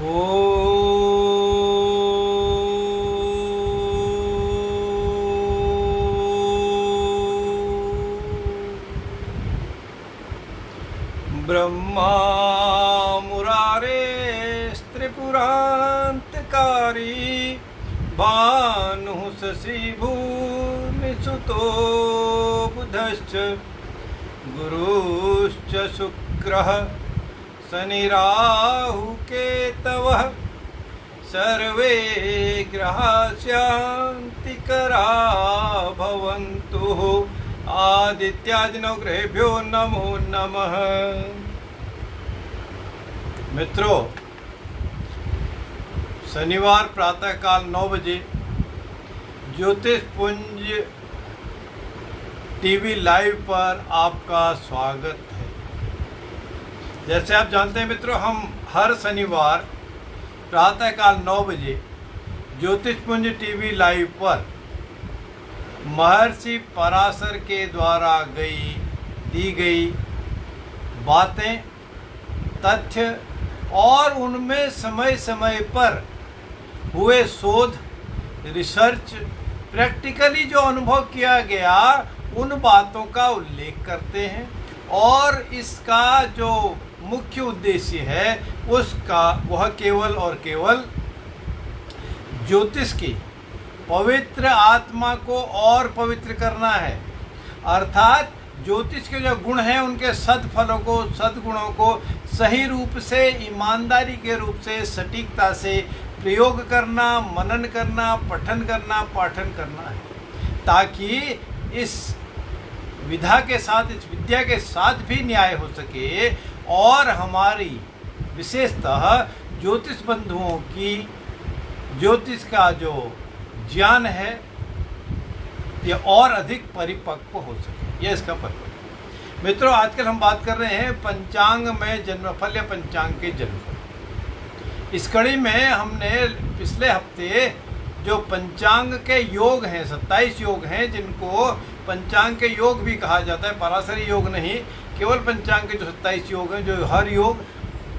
ओ ब्रह्मा मुरारे त्रिपुरांतकारी भानुः शशि भूमिसुतो बुधश्च गुरुश्च शुक्रः शनिराहुकेतवः सर्वे ग्रहा शान्तिकरा भवन्तु। आदित्यादि नवग्रहेभ्यो नमो नमः। मित्रों, शनिवार प्रातःकाल 9 बजे ज्योतिष पुंज टीवी लाइव पर आपका स्वागत है। जैसे आप जानते हैं मित्रों, हम हर शनिवार प्रातःकाल 9 बजे ज्योतिष पुंज टीवी लाइव पर महर्षि पराशर के द्वारा दी गई बातें, तथ्य और उनमें समय समय पर हुए शोध, रिसर्च, प्रैक्टिकली जो अनुभव किया गया उन बातों का उल्लेख करते हैं। और इसका जो मुख्य उद्देश्य है उसका वह केवल और केवल ज्योतिष की पवित्र आत्मा को और पवित्र करना है। अर्थात ज्योतिष के जो गुण हैं उनके सद्फलों को, सद्गुणों को सही रूप से, ईमानदारी के रूप से, सटीकता से प्रयोग करना, मनन करना, पठन करना, पाठन करना है, ताकि इस विधा के साथ, इस विद्या के साथ भी न्याय हो सके और हमारी विशेषतः ज्योतिष बंधुओं की ज्योतिष का जो ज्ञान है ये और अधिक परिपक्व हो सके, यह इसका पर्पज। मित्रों, आजकल हम बात कर रहे हैं पंचांग में जन्मफल या पंचांग के जन्मफल। इस कड़ी में हमने पिछले हफ्ते जो पंचांग के योग हैं, 27 योग हैं, जिनको पंचांग के योग भी कहा जाता है, पराशरी योग नहीं, केवल पंचांग के जो 27 योग हैं, जो हर योग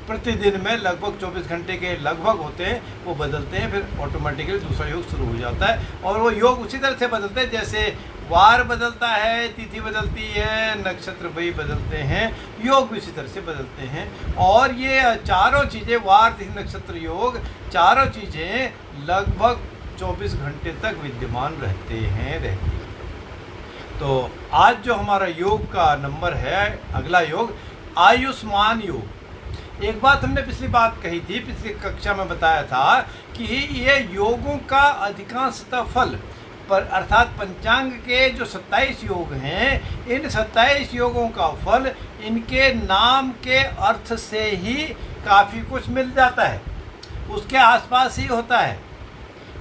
प्रतिदिन में लगभग 24 घंटे के लगभग होते हैं, वो बदलते हैं, फिर ऑटोमेटिकली दूसरा योग शुरू हो जाता है। और वो योग उसी तरह से बदलते हैं जैसे वार बदलता है, तिथि बदलती है, नक्षत्र भी बदलते हैं, योग भी इसी तरह से बदलते हैं। और ये चारों चीज़ें, वार, तिथि, नक्षत्र, योग, चारों चीज़ें लगभग 24 घंटे तक विद्यमान रहती हैं। तो आज जो हमारा योग का नंबर है, अगला योग आयुष्मान योग। एक बात हमने पिछली बात कही थी, पिछली कक्षा में बताया था कि ये योगों का अधिकांशतः फल पर, अर्थात पंचांग के जो 27 योग हैं, इन 27 योगों का फल इनके नाम के अर्थ से ही काफ़ी कुछ मिल जाता है, उसके आसपास ही होता है।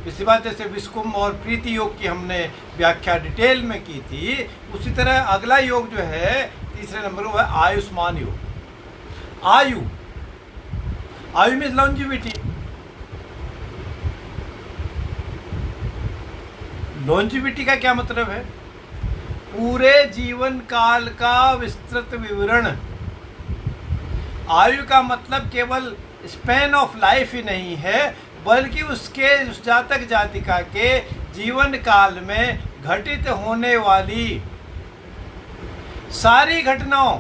पिछली बात जैसे विष्कुम और प्रीति योग की हमने व्याख्या डिटेल में की थी, उसी तरह अगला योग जो है तीसरे नंबर पर है आयुष्मान योग। आयु मीन्स लॉन्जिविटी। लॉन्जिविटी का क्या मतलब है? पूरे जीवन काल का विस्तृत विवरण। आयु का मतलब केवल स्पैन ऑफ लाइफ ही नहीं है, बल्कि उसके उस जातक जातिका के जीवन काल में घटित होने वाली सारी घटनाओं,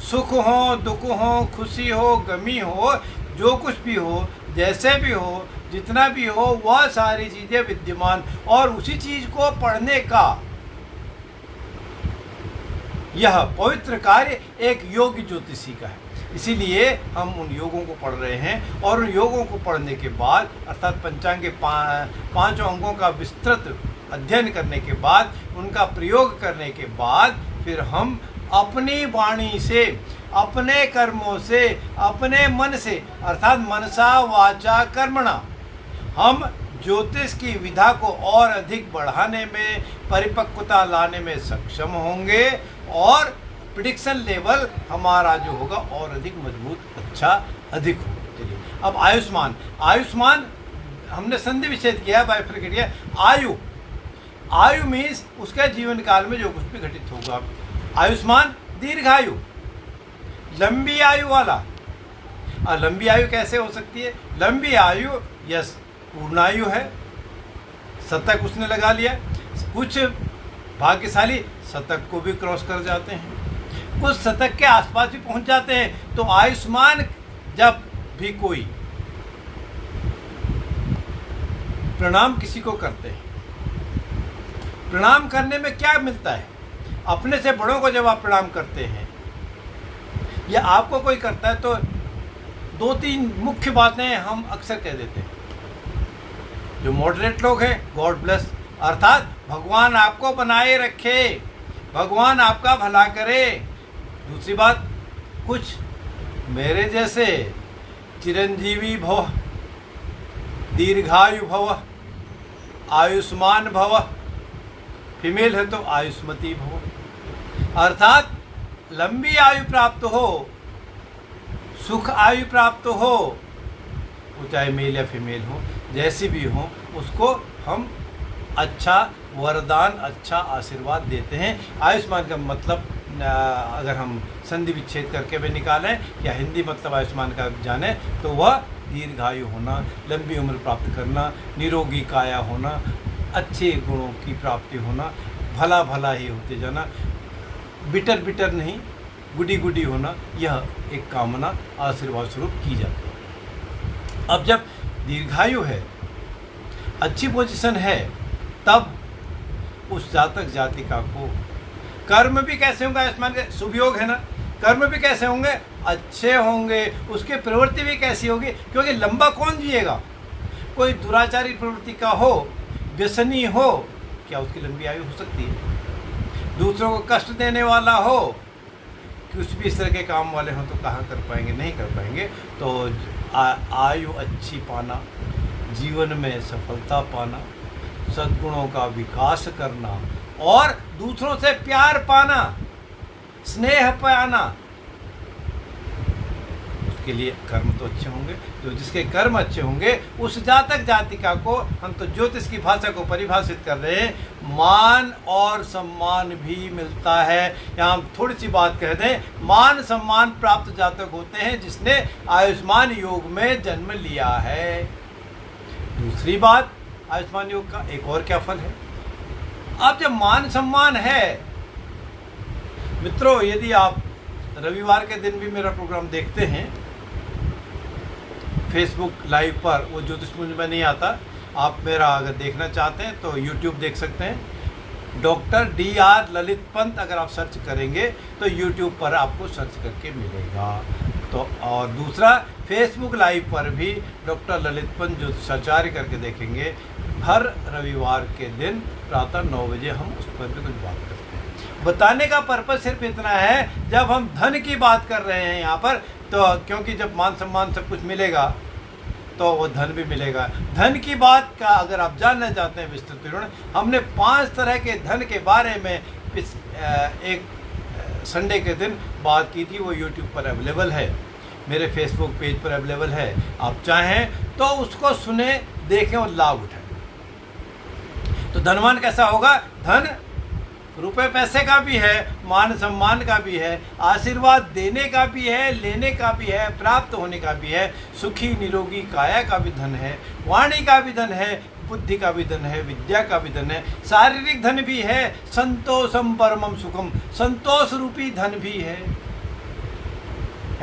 सुख हो, दुख हो, खुशी हो, गमी हो, जो कुछ भी हो, जैसे भी हो, जितना भी हो, वह सारी चीज़ें विद्यमान, और उसी चीज़ को पढ़ने का यह पवित्र कार्य एक योगी ज्योतिषी का है। इसीलिए हम उन योगों को पढ़ रहे हैं, और उन योगों को पढ़ने के बाद, अर्थात पंचांग के पांचों अंगों का विस्तृत अध्ययन करने के बाद, उनका प्रयोग करने के बाद, फिर हम अपनी वाणी से, अपने कर्मों से, अपने मन से, अर्थात मनसा वाचा कर्मणा, हम ज्योतिष की विधा को और अधिक बढ़ाने में, परिपक्वता लाने में सक्षम होंगे, और प्रेडिक्शन लेवल हमारा जो होगा और अधिक मजबूत, अच्छा, अधिक होगा। चलिए अब आयुष्मान हमने संधि विच्छेद किया, बाइफरकेट किया। आयु मीन्स उसके जीवन काल में जो कुछ भी घटित होगा। आयुष्मान दीर्घायु, लंबी आयु वाला। और लंबी आयु कैसे हो सकती है? लंबी आयु यस पूर्णायु है, शतक उसने लगा लिया। कुछ भाग्यशाली शतक को भी क्रॉस कर जाते हैं, कुछ शतक के आसपास भी पहुंच जाते हैं। तो आयुष्मान जब भी कोई प्रणाम किसी को करते हैं, प्रणाम करने में क्या मिलता है? अपने से बड़ों को जब आप प्रणाम करते हैं या आपको कोई करता है तो 2-3 मुख्य बातें हम अक्सर कह देते हैं। जो मॉडरेट लोग हैं, गॉड ब्लेस, अर्थात भगवान आपको बनाए रखे, भगवान आपका भला करे। दूसरी बात, कुछ मेरे जैसे चिरंजीवी भव, दीर्घायु भव, आयुष्मान भव, फीमेल है तो आयुष्मती भव, अर्थात लंबी आयु प्राप्त हो, सुख आयु प्राप्त हो, वो चाहे मेल या फीमेल हो, जैसी भी हो, उसको हम अच्छा वरदान, अच्छा आशीर्वाद देते हैं। आयुष्मान का मतलब अगर हम संधि विच्छेद करके भी निकालें या हिंदी मतलब आयुष्मान का जाने तो वह दीर्घायु होना, लंबी उम्र प्राप्त करना, निरोगी काया होना, अच्छे गुणों की प्राप्ति होना, भला भला ही होते जाना, बिटर बिटर नहीं, गुडी गुडी होना, यह एक कामना आशीर्वाद स्वरूप की जाती है। अब जब दीर्घायु है, अच्छी पोजीशन है, तब उस जातक जातिका को कर्म भी कैसे होंगे? आयुष्मान के शुभ योग है ना, कर्म भी कैसे होंगे? अच्छे होंगे। उसकी प्रवृत्ति भी कैसी होगी? क्योंकि लंबा कौन जिएगा? कोई दुराचारी प्रवृत्ति का हो, व्यसनी हो, क्या उसकी लंबी आयु हो सकती है? दूसरों को कष्ट देने वाला हो, कुछ भी इस तरह के काम वाले हों तो कहाँ कर पाएंगे? नहीं कर पाएंगे। तो आयु अच्छी पाना, जीवन में सफलता पाना, सद्गुणों का विकास करना और दूसरों से प्यार पाना, स्नेह पाना, उसके लिए कर्म तो अच्छे होंगे। तो जिसके कर्म अच्छे होंगे उस जातक जातिका को, हम तो ज्योतिष की भाषा को परिभाषित कर रहे हैं, मान और सम्मान भी मिलता है। यहाँ हम थोड़ी सी बात कह दें, मान सम्मान प्राप्त जातक होते हैं जिसने आयुष्मान योग में जन्म लिया है। दूसरी बात, आयुष्मान योग का एक और क्या फल है? अब जब मान सम्मान है, मित्रों, यदि आप रविवार के दिन भी मेरा प्रोग्राम देखते हैं फेसबुक लाइव पर, वो ज्योतिषपुंज में नहीं आता, आप मेरा अगर देखना चाहते हैं तो यूट्यूब देख सकते हैं। डॉक्टर DR ललित पंत अगर आप सर्च करेंगे तो यूट्यूब पर आपको सर्च करके मिलेगा। तो और दूसरा, फेसबुक लाइव पर भी डॉक्टर ललित पंत ज्योतिषाचार्य करके देखेंगे। हर रविवार के दिन प्रातः 9 बजे हम उस पर भी कुछ बात करते हैं। बताने का पर्पस सिर्फ इतना है, जब हम धन की बात कर रहे हैं यहाँ पर, तो क्योंकि जब मान सम्मान सब कुछ मिलेगा तो वो धन भी मिलेगा। धन की बात का अगर आप जानना चाहते हैं विस्तृत विवरण, हमने 5 तरह के धन के बारे में एक संडे के दिन बात की थी। वो यूट्यूब पर अवेलेबल है, मेरे फेसबुक पेज पर अवेलेबल है। आप चाहें तो उसको सुने, देखें और लाभ उठाएं। तो धनवान कैसा होगा? धन रुपए पैसे का भी है, मान सम्मान का भी है, आशीर्वाद देने का भी है, लेने का भी है, प्राप्त होने का भी है, सुखी निरोगी काया का भी धन है, वाणी का भी धन है, बुद्धि का भी धन है, विद्या का भी धन है, शारीरिक धन भी है, संतोषम परमम सुखम, संतोष रूपी धन भी है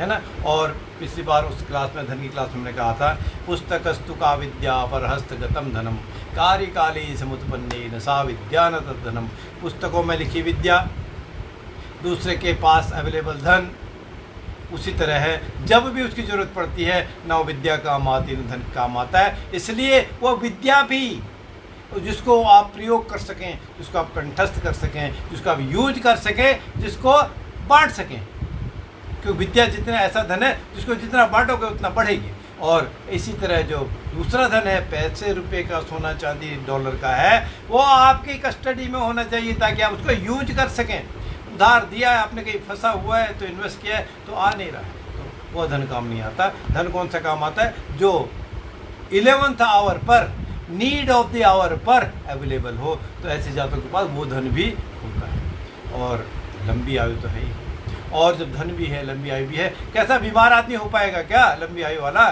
ना। और पिछली बार उस क्लास में, धन की क्लास में हमने कहा था, पुस्तकस्तु का विद्या पर हस्तगतम धनम कार्यकाले समुत्पन्नेन सा विद्या न तद्धनम। पुस्तकों में लिखी विद्या, दूसरे के पास अवेलेबल धन, उसी तरह है, जब भी उसकी ज़रूरत पड़ती है न वो विद्या काम आती न धन काम आता है। इसलिए वो विद्या भी जिसको आप प्रयोग कर सकें, जिसको आप कंठस्थ कर सकें, जिसको आप यूज कर सकें, जिसको बांट सकें, क्योंकि विद्या जितना ऐसा धन है जिसको जितना बांटोगे उतना बढ़ेगी। और इसी तरह जो दूसरा धन है, पैसे रुपए का, सोना चांदी डॉलर का है, वो आपकी कस्टडी में होना चाहिए ताकि आप उसको यूज कर सकें। उधार दिया है आपने, कहीं फंसा हुआ है तो इन्वेस्ट किया है तो आ नहीं रहा है, तो वो धन काम नहीं आता। धन कौन सा काम आता है? जो 11th आवर पर, नीड ऑफ द आवर पर अवेलेबल हो। तो ऐसे जातकों के पास वो धन भी होता है। और लंबी आयु तो है ही। और जब धन भी है, लंबी आयु भी है, कैसा बीमार आदमी हो पाएगा क्या लंबी आयु वाला?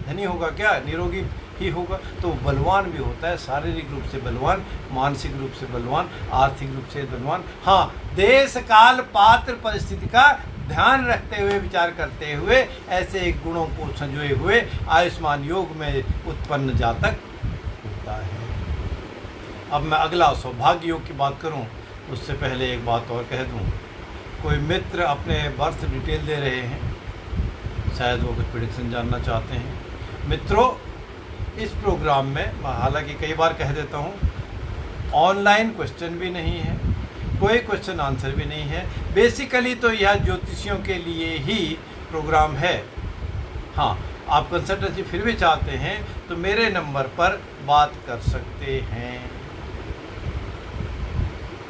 धनी होगा क्या? निरोगी ही होगा। तो बलवान भी होता है, शारीरिक रूप से बलवान, मानसिक रूप से बलवान, आर्थिक रूप से बलवान। हाँ, देश काल पात्र परिस्थिति का ध्यान रखते हुए, विचार करते हुए, ऐसे गुणों को संजोए हुए आयुष्मान योग में उत्पन्न जातक होता है। अब मैं अगला सौभाग्य योग की बात करूं, उससे पहले एक बात और कह दूं। कोई मित्र अपने बर्थ डिटेल दे रहे हैं, शायद वो कुछ प्रेडिक्शन जानना चाहते हैं। मित्रों, इस प्रोग्राम में हालांकि कई बार कह देता हूँ, ऑनलाइन क्वेश्चन भी नहीं है, कोई क्वेश्चन आंसर भी नहीं है। बेसिकली तो यह ज्योतिषियों के लिए ही प्रोग्राम है। हाँ, आप कंसल्टेंसी फिर भी चाहते हैं तो मेरे नंबर पर बात कर सकते हैं।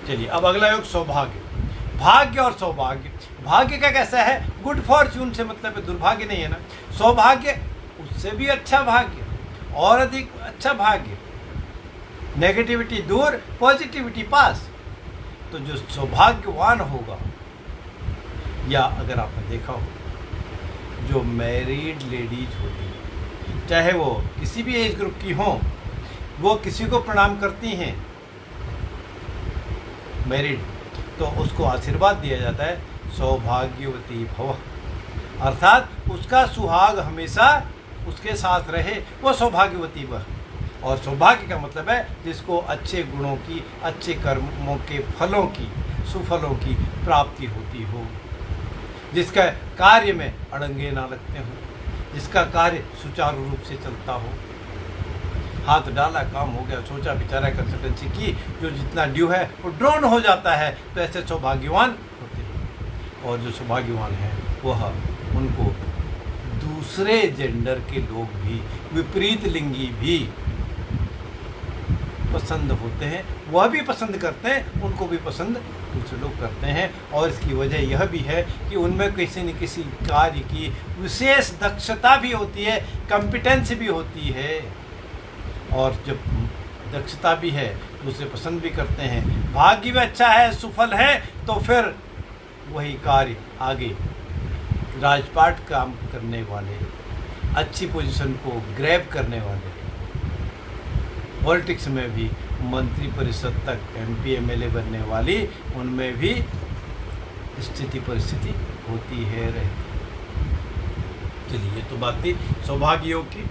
चलिए, अब अगला योग सौभाग्य। भाग्य और सौभाग्य, भाग्य का कैसा है? गुड फॉर्च्यून से मतलब है, दुर्भाग्य नहीं है ना। सौभाग्य उससे भी अच्छा भाग्य, और अधिक अच्छा भाग्य, नेगेटिविटी दूर, पॉजिटिविटी पास। तो जो सौभाग्यवान होगा, या अगर आपने देखा हो, जो मैरिड लेडीज होती है, चाहे वो किसी भी एज ग्रुप की हो, वो किसी को प्रणाम करती हैं मैरिड, तो उसको आशीर्वाद दिया जाता है सौभाग्यवती भव, अर्थात उसका सुहाग हमेशा उसके साथ रहे, वो सौभाग्यवती वह। और सौभाग्य का मतलब है जिसको अच्छे गुणों की, अच्छे कर्मों के फलों की, सुफलों की प्राप्ति होती हो, जिसका कार्य में अड़ंगे ना लगते हो, जिसका कार्य सुचारू रूप से चलता हो। हाथ डाला, काम हो गया, सोचा विचारा, कंसल्टेंसी की, जो जितना ड्यू है वो ड्रॉन हो जाता है। तो ऐसे सौभाग्यवान होते हैं। और जो सौभाग्यवान है वह, उनको दूसरे जेंडर के लोग भी, विपरीत लिंगी भी पसंद होते हैं, वह भी पसंद करते हैं, उनको भी पसंद दूसरे लोग करते हैं। और इसकी वजह यह भी है कि उनमें किसी न किसी कार्य की विशेष दक्षता भी होती है, कॉम्पिटेंस भी होती है। और जब दक्षता भी है, दूसरे पसंद भी करते हैं, भाग्य भी अच्छा है, सुफल है, तो फिर वही कार्य आगे राजपाट काम करने वाले, अच्छी पोजीशन को ग्रैब करने वाले, पॉलिटिक्स में भी मंत्री परिषद तक MP MLA बनने वाली, उनमें भी स्थिति परिस्थिति होती है रहती। चलिए, ये तो बात थी सौभाग्य योग की।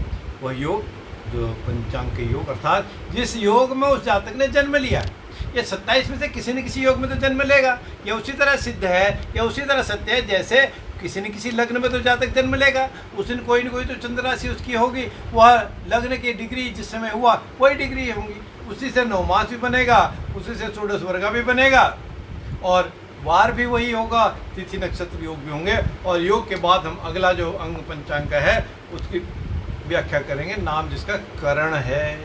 वह योग जो पंचांग के योग, अर्थात जिस योग में उस जातक ने जन्म लिया। ये 27 में से किसी न किसी योग में तो जन्म लेगा। यह उसी तरह सिद्ध है, या उसी तरह सत्य है, जैसे किसी न किसी लग्न में तो जातक जन्म लेगा, उस दिन कोई न कोई तो चंद्र राशि उसकी होगी, वह लग्न की डिग्री जिस समय हुआ वही डिग्री होंगी, उसी से 9 मास भी बनेगा, उसी से षोडश वर्गा भी बनेगा, और वार भी वही होगा, तिथि नक्षत्र योग भी होंगे। और योग के बाद हम अगला जो अंग पंचांग का है उसकी व्याख्या करेंगे, नाम जिसका करण है।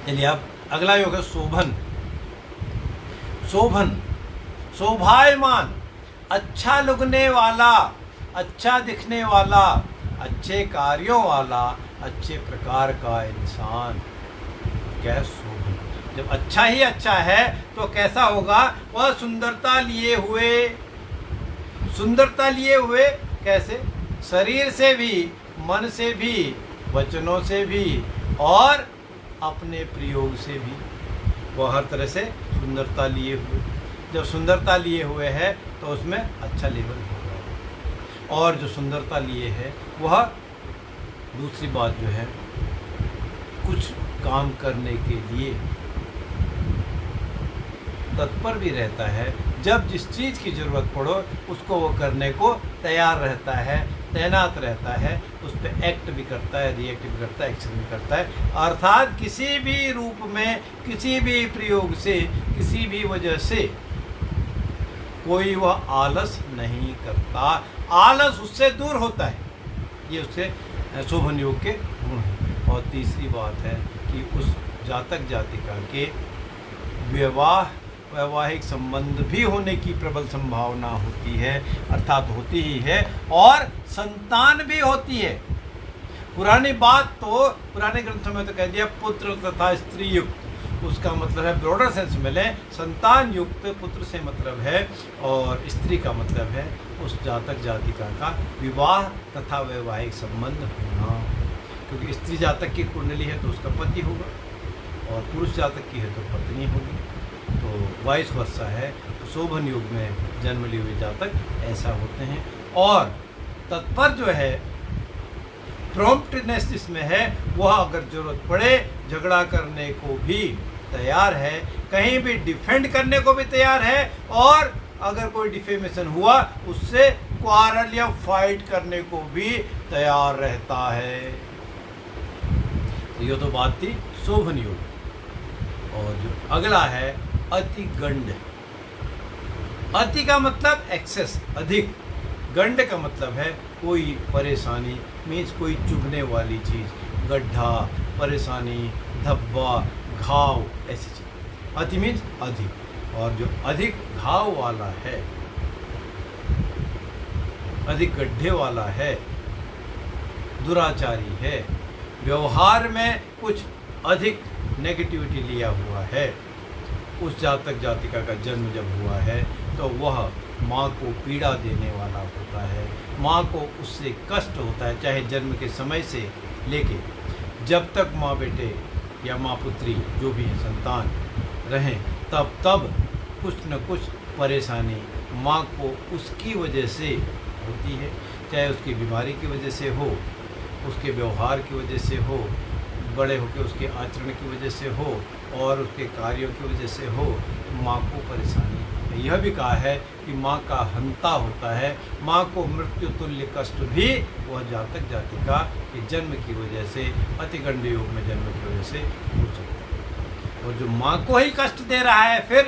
चलिए, अब अगला योग है शोभन। शोभन, शोभायमान, अच्छा लगने वाला, अच्छा दिखने वाला, अच्छे कार्यों वाला, अच्छे प्रकार का इंसान। क्या है? शोभन। जब अच्छा ही अच्छा है तो कैसा होगा? वह सुंदरता लिए हुए, सुंदरता लिए हुए कैसे? शरीर से भी, मन से भी, वचनों से भी, और अपने प्रयोग से भी, वह हर तरह से सुंदरता लिए हुए। जब सुंदरता लिए हुए है तो उसमें अच्छा लेवल होगा। और जो सुंदरता लिए है वह, दूसरी बात जो है, कुछ काम करने के लिए तत्पर भी रहता है। जब जिस चीज़ की ज़रूरत पड़ो उसको वो करने को तैयार रहता है, तैनात रहता है, उस पर एक्ट भी करता है, रिएक्ट भी करता है, एक्शन भी करता है। अर्थात किसी भी रूप में, किसी भी प्रयोग से, किसी भी वजह से कोई वह आलस नहीं करता, आलस उससे दूर होता है। ये उससे शोभन योग के गुण हैं। और तीसरी बात है कि उस जातक जातिका के वैवाहिक संबंध भी होने की प्रबल संभावना होती है, अर्थात होती ही है, और संतान भी होती है। पुरानी बात तो पुराने ग्रंथों में तो कह दिया पुत्र तथा स्त्री युक्त, उसका मतलब है ब्रॉडर सेंस में लें, संतान युक्त पुत्र से मतलब है, और स्त्री का मतलब है उस जातक जातिका का विवाह तथा वैवाहिक संबंध होना, क्योंकि स्त्री जातक की कुंडली है तो उसका पति होगा और पुरुष जातक की है तो पत्नी होगी, तो वाइस वर्षा है। तो शोभन युग में जन्म लिए हुए जातक ऐसा होते हैं। और तत्पर जो है प्रॉम्प्टनेस जिसमें है, वह अगर जरूरत पड़े झगड़ा करने को भी तैयार है, कहीं भी डिफेंड करने को भी तैयार है, और अगर कोई डिफेमेशन हुआ उससे क्वारल या फाइट करने को भी तैयार रहता है। तो ये तो बात थी शोभन योग। और जो अगला है अति गंड। अति का मतलब एक्सेस, अधिक। गंड का मतलब है कोई परेशानी, मीन्स कोई चुभने वाली चीज़, गड्ढा, परेशानी, धब्बा, घाव, ऐसी चीज़। अति मीन्स अधिक। और जो अधिक घाव वाला है, अधिक गड्ढे वाला है, दुराचारी है, व्यवहार में कुछ अधिक नेगेटिविटी लिया हुआ है, उस जातक जातिका का जन्म जब हुआ है तो वह माँ को पीड़ा देने वाला होता है, माँ को उससे कष्ट होता है, चाहे जन्म के समय से लेके जब तक माँ बेटे या माँ पुत्री जो भी है संतान रहें, तब कुछ न कुछ परेशानी माँ को उसकी वजह से होती है, चाहे उसकी बीमारी की वजह से हो, उसके व्यवहार की वजह से हो, बड़े होकर उसके आचरण की वजह से हो, और उसके कार्यों की वजह से हो, माँ को परेशानी है। यह भी कहा है कि माँ का हंता होता है, माँ को मृत्यु तुल्य कष्ट भी वह जातक जातिका के जन्म की वजह से, अतिगंड योग में जन्म की वजह से हो सकता है। और जो माँ को ही कष्ट दे रहा है, फिर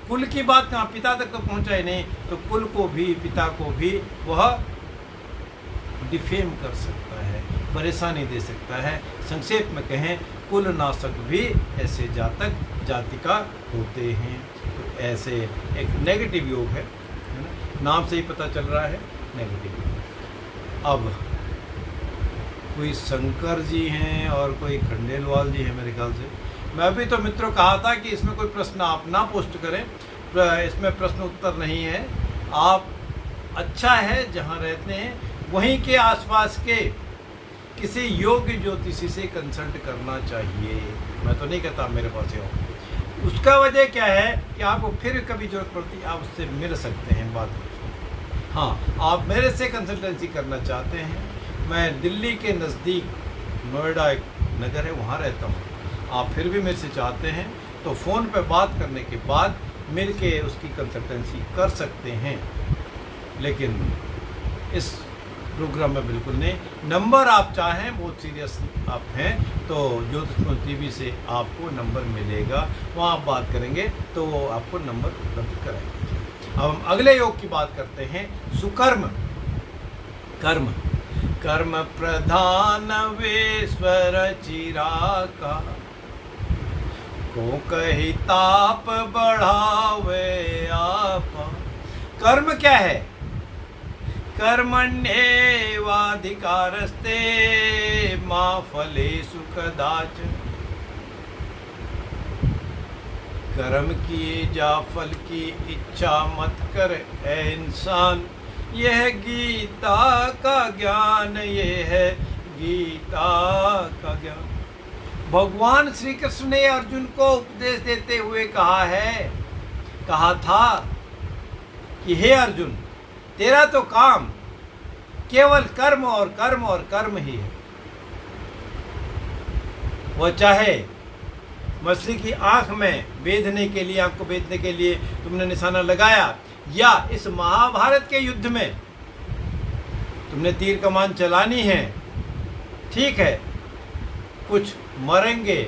कुल की बात कहाँ, पिता तक तो पहुँचा ही नहीं, तो कुल को भी, पिता को भी वह डिफेम कर सकता है, परेशानी दे सकता है। संक्षेप में कहें, कुल नाशक भी ऐसे जातक जातिका होते हैं। तो ऐसे एक नेगेटिव योग है ना, नाम से ही पता चल रहा है नेगेटिव योग। अब कोई शंकर जी हैं और कोई खंडेलवाल जी हैं मेरे ख्याल से। मैं अभी तो मित्रों कहा था कि इसमें कोई प्रश्न आप ना पोस्ट करें, इसमें प्रश्न उत्तर नहीं है। आप अच्छा है जहाँ रहते हैं वहीं के आसपास के किसी योग्य ज्योतिषी से कंसल्ट करना चाहिए। मैं तो नहीं कहता मेरे पास हो। उसका वजह क्या है कि आपको फिर कभी जरूरत पड़ती है आप उससे मिल सकते हैं, बात। हाँ, आप मेरे से कंसल्टेंसी करना चाहते हैं, मैं दिल्ली के नज़दीक नोएडा एक नगर है वहाँ रहता हूँ। आप फिर भी मेरे से चाहते हैं तो फ़ोन पर बात करने के बाद मिल के उसकी कंसल्टेंसी कर सकते हैं, लेकिन इस प्रोग्राम में बिल्कुल नहीं। नंबर आप चाहें, बहुत सीरियस आप हैं तो ज्योतिष टीवी से आपको नंबर मिलेगा, वहाँ आप बात करेंगे तो वो आपको नंबर उपलब्ध कराएंगे। अब हम अगले योग की बात करते हैं, सुकर्म। कर्म कर्म प्रधान वेश्वर चिराका, को कही ताप बढ़ावे आपा। कर्म क्या है? कर्मण्येवाधिकारस्ते मा फलेषु कदाचन। कर्म किए जा फल की इच्छा मत कर ऐ इंसान, यह गीता का ज्ञान, ये है गीता का ज्ञान। भगवान श्री कृष्ण ने अर्जुन को उपदेश देते हुए कहा था कि हे अर्जुन, तेरा तो काम केवल कर्म और कर्म और कर्म ही है। वह चाहे मछली की आंख में बेधने के लिए, आंख को बेधने के लिए तुमने निशाना लगाया, या इस महाभारत के युद्ध में तुमने तीर कमान चलानी है, ठीक है, कुछ मरेंगे,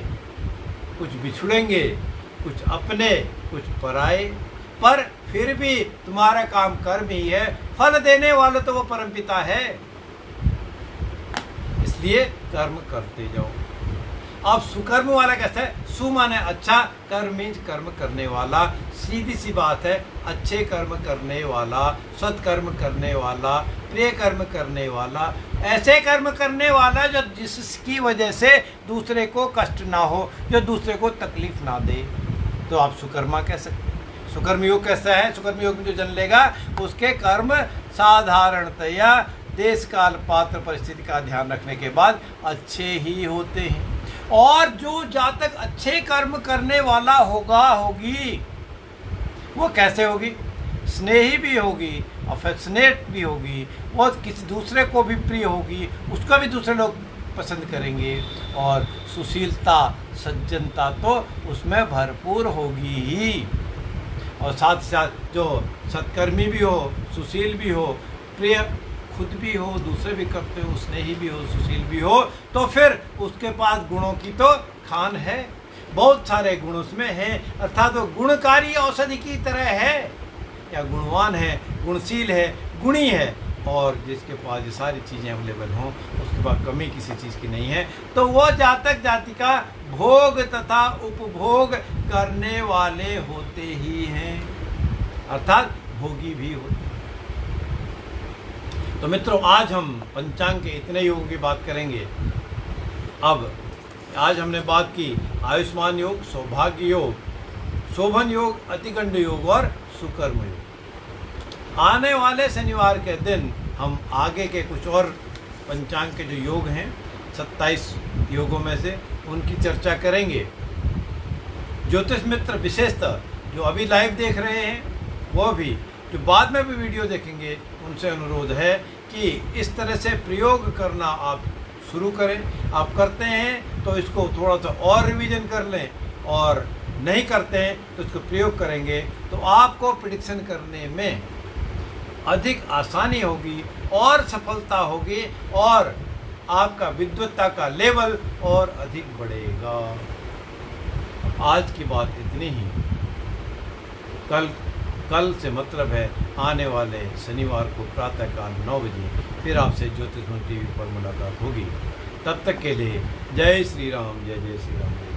कुछ बिछुड़ेंगे, कुछ अपने, कुछ पराए, पर फिर भी तुम्हारा काम कर्म ही है, फल देने वाला तो वो परमपिता है, इसलिए कर्म करते जाओ। अब सुकर्म वाला कैसा है? सु माने अच्छा, कर्म मीन्स कर्म करने वाला। सीधी सी बात है, अच्छे कर्म करने वाला, सत्कर्म करने वाला, प्रिय कर्म करने वाला, ऐसे कर्म करने वाला जो जिसकी वजह से दूसरे को कष्ट ना हो, जो दूसरे को तकलीफ ना दे, तो आप सुकर्मा कह सकते हैं। सुकर्म योग कैसा है? सुकर्म योग में जो जन लेगा उसके कर्म साधारणतया देश काल पात्र परिस्थिति का ध्यान रखने के बाद अच्छे ही होते हैं। और जो जातक अच्छे कर्म करने वाला होगी, वो कैसे होगी? स्नेही भी होगी, अफेक्शनेट भी होगी, वो किसी दूसरे को भी प्रिय होगी, उसको भी दूसरे लोग पसंद करेंगे, और सुशीलता सज्जनता तो उसमें भरपूर होगी ही। और साथ साथ जो सत्कर्मी भी हो, सुशील भी हो, प्रिय खुद भी हो, दूसरे भी करते हो, स्नेही भी हो, सुशील भी हो, तो फिर उसके पास गुणों की तो खान है, बहुत सारे गुण उसमें हैं, अर्थात वो गुणकारी औषधि की तरह है, या गुणवान है, गुणशील है, गुणी है, और जिसके पास ये सारी चीज़ें अवेलेबल हों, उसके पास कमी किसी चीज़ की नहीं है, तो वो जातक जातिका भोग तथा उपभोग करने वाले होते ही हैं, अर्थात भोगी भी होते हैं। तो मित्रों, आज हम पंचांग के इतने योगों की बात करेंगे। अब आज हमने बात की आयुष्मान योग, सौभाग्य योग, शोभन योग, अतिगंड योग और सुकर्म योग। आने वाले शनिवार के दिन हम आगे के कुछ और पंचांग के जो योग हैं 27 योगों में से, उनकी चर्चा करेंगे। ज्योतिष मित्र विशेषतः जो अभी लाइव देख रहे हैं, वो भी जो बाद में भी वीडियो देखेंगे, उनसे अनुरोध है कि इस तरह से प्रयोग करना आप शुरू करें। आप करते हैं तो इसको थोड़ा सा और रिवीजन कर लें, और नहीं करते हैं तो इसको प्रयोग करेंगे, तो आपको प्रेडिक्शन करने में अधिक आसानी होगी और सफलता होगी, और आपका विद्वत्ता का लेवल और अधिक बढ़ेगा। आज की बात इतनी ही। कल से मतलब है आने वाले शनिवार को प्रातःकाल 9 बजे फिर आपसे ज्योतिष टीवी पर मुलाकात होगी। तब तक के लिए जय श्री राम, जय जय श्री राम।